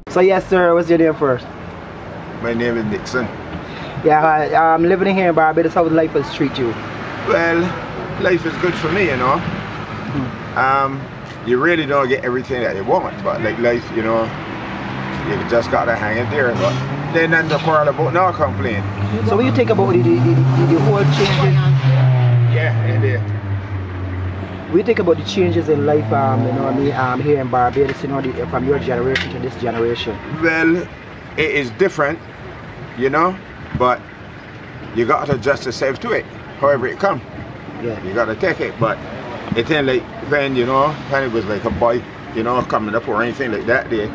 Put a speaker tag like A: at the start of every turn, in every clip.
A: So yes, sir. What's your name first?
B: My name is Nixon.
A: Yeah, I'm living here in Barbados. How would life has treat you?
B: Well, life is good for me, you know. You really don't get everything that you want, but like life, you know, you just gotta hang it there. But then nothing to quarrel about, no complain.
A: So when you think about the whole changes,
B: yeah, indeed.
A: We think about the changes in life, you know what I mean, here in Barbados, you know, from your generation to this generation.
B: Well, it is different, you know, but you got to adjust yourself to it, however it come.
A: Yeah.
B: You got to take it, but it ain't like when, you know, when it was like a boy, you know, coming up or anything like that there.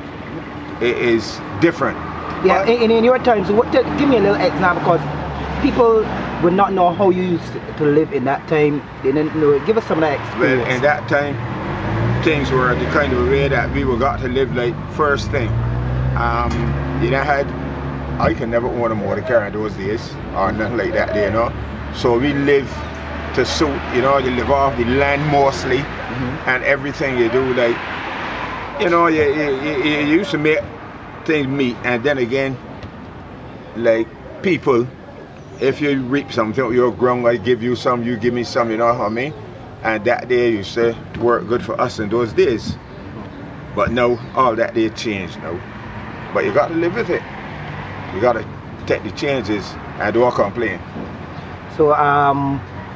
B: It is different.
A: Yeah, in your times, so give me a little example, because people would not know how you used to live in that time. They didn't know. Give us some of that experience.
B: Well, in that time, things were the kind of way that we were got to live like first thing. You know, I can never own a motor car in those days or nothing like that, you know. So we live to suit, you know, you live off the land mostly, and everything you do, like, you know, you used to make things meet, and then again, like people, if you reap something, you're grown, I give you some, you give me some, you know what I mean? And that day used to work good for us in those days. But now, all that day changed now. But you got to live with it. You got to take the changes and don't complain.
A: So,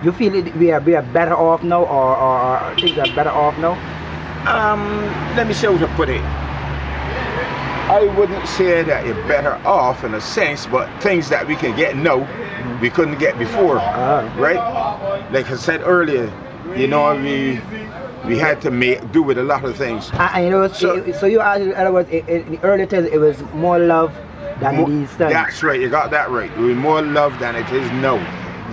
A: you feel we are better off now, or things are better off now?
B: Let me see how to put it. I wouldn't say that you're better off in a sense, but things that we can get now, we couldn't get before, right? Like I said earlier, you know, we had to do with a lot of things.
A: And you know, so you, in other words, in the early times, it was more love than these times.
B: That's right, you got that right. It was more love than it is now.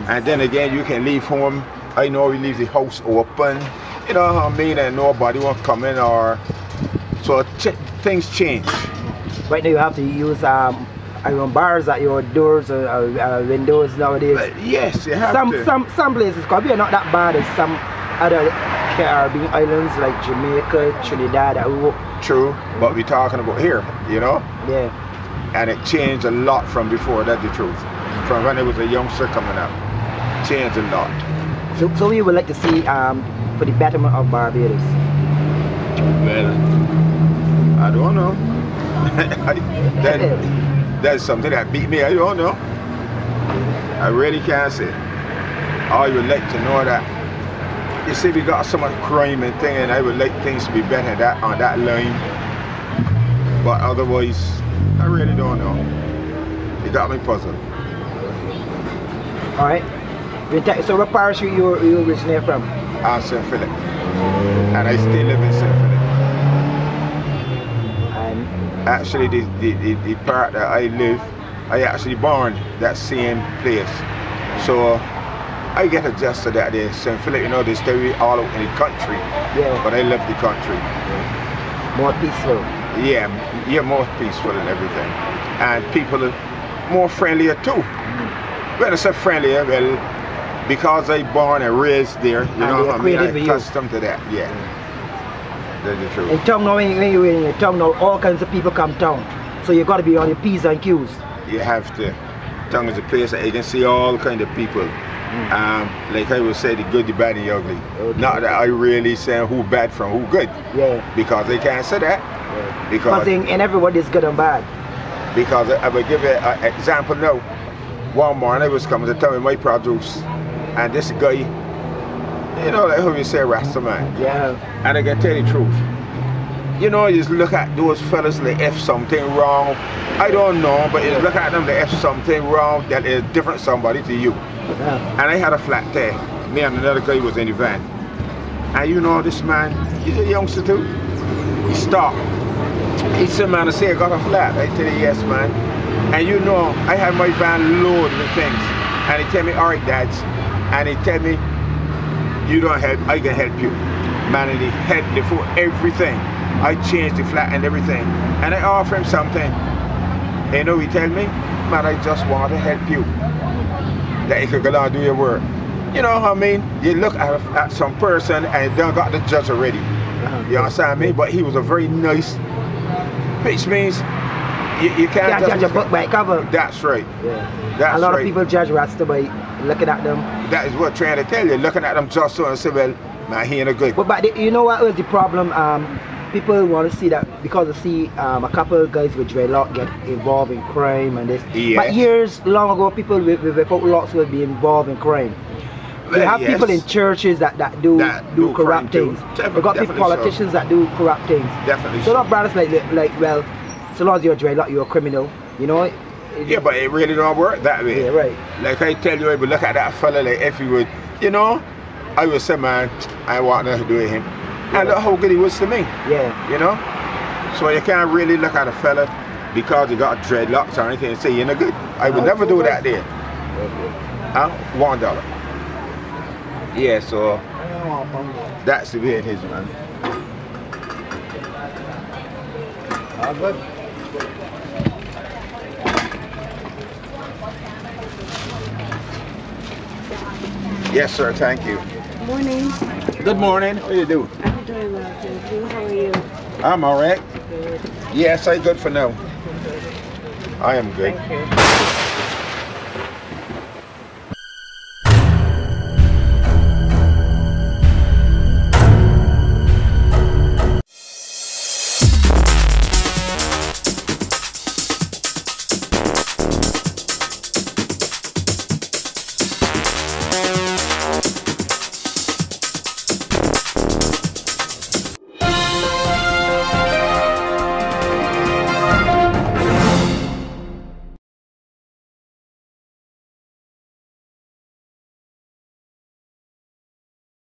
B: And then again, you can leave home. I know we leave the house open, you know what I mean, and nobody won't come in, or so things change.
A: Right now you have to use iron bars at your doors or windows nowadays.
B: Yes, you have to.
A: Some places, because we are not that bad as some other Caribbean islands like Jamaica, Trinidad.
B: True, but we're talking about here, you know?
A: Yeah.
B: And it changed a lot from before, that's the truth. From when it was a youngster coming up. Changed a lot.
A: So we would like to see for the betterment of Barbados?
B: Well, I don't know. That's something that beat me. I don't know. I really can't say. I would like to know that, you see, we got so much crime and thing, and I would like things to be better on that line. But otherwise, I really don't know. You got me puzzled.
A: All right. So what parish you originate from?
B: St. Philip. And I still live in St. Philip. Actually, the part that I live, I actually born that same place. So I get adjusted that there. St. Philip, you know, they stay all out in the country. Yeah. But I love the country.
A: Yeah. More peaceful.
B: Yeah, more peaceful and everything. And people are more friendlier too. When I say friendlier, well, because I born and raised there, you know, I mean, I'm accustomed to that. Yeah. That's the truth.
A: In town now, when you're in your town now, all kinds of people come town. So you got to be on your P's and Q's.
B: You have to. Town is a place that you can see all kind of people. Like I would say, the good, the bad, and the ugly. Okay. Not that I really say who bad from who good. Yeah. Because they can't say that. Yeah. Because
A: in everybody is good and bad.
B: Because I will give you an example now. One morning I was coming to tell me my produce, and this guy, you know, like how you say Rasta man.
A: Yeah.
B: And I can tell you the truth. You know, you just look at those fellas, like if something wrong, I don't know, but you look at them, like if something wrong that is different somebody to you. Yeah. And I had a flat tire. Me and another guy was in the van. And you know, this man, he's a youngster too. He stopped. He said, man, I say I got a flat. I tell you, yes, man. And you know, I had my van loaded with things. And he tell me, all right, dads. And he tell me, you don't help, I can help you. Man, and he helped me for everything. I changed the flat and everything. And I offer him something. And you know, he tell me, man, I just want to help you. That you could go down and do your work. You know what I mean? You look at some person and you don't got the judge already. You understand me? But he was a very nice which means you can't
A: judge a book by its cover.
B: That's right.
A: Yeah.
B: That's
A: a lot
B: right.
A: of people judge Rasta by looking at them.
B: That is what I'm trying to tell you. Looking at them just so and say, well, man, he ain't a good.
A: But you know what was the problem? People want to see that because they see a couple of guys with dreadlock get involved in crime and this.
B: Yes.
A: But years long ago, people without locks will be involved in crime.
B: Well,
A: You have
B: yes.
A: people in churches that do corrupt
B: crime too.
A: things. We've got people,
B: Definitely
A: politicians that do corrupt things.
B: Definitely
A: So
B: so.
A: not brothers like well, so long as you're a dreadlock, you're a criminal. You know.
B: Yeah, but it really don't work that way.
A: Yeah, right.
B: Like I tell you, if you look at that fella, like if he would, you know, I would say, man, I want nothing to do with him. And look how good he was to me.
A: Yeah.
B: You know? So you can't really look at a fella because he got dreadlocks or anything and say you're not good. I would never do that there. Huh? $1. Yeah, so that's the way it is, man.
A: Good.
B: Yes, sir, thank you.
C: Morning.
B: Good morning. How you do?
C: I'm doing well, thank you. How are you?
B: I'm all right.
C: Good.
B: Yes, I'm good for now. I am good.
C: Thank you.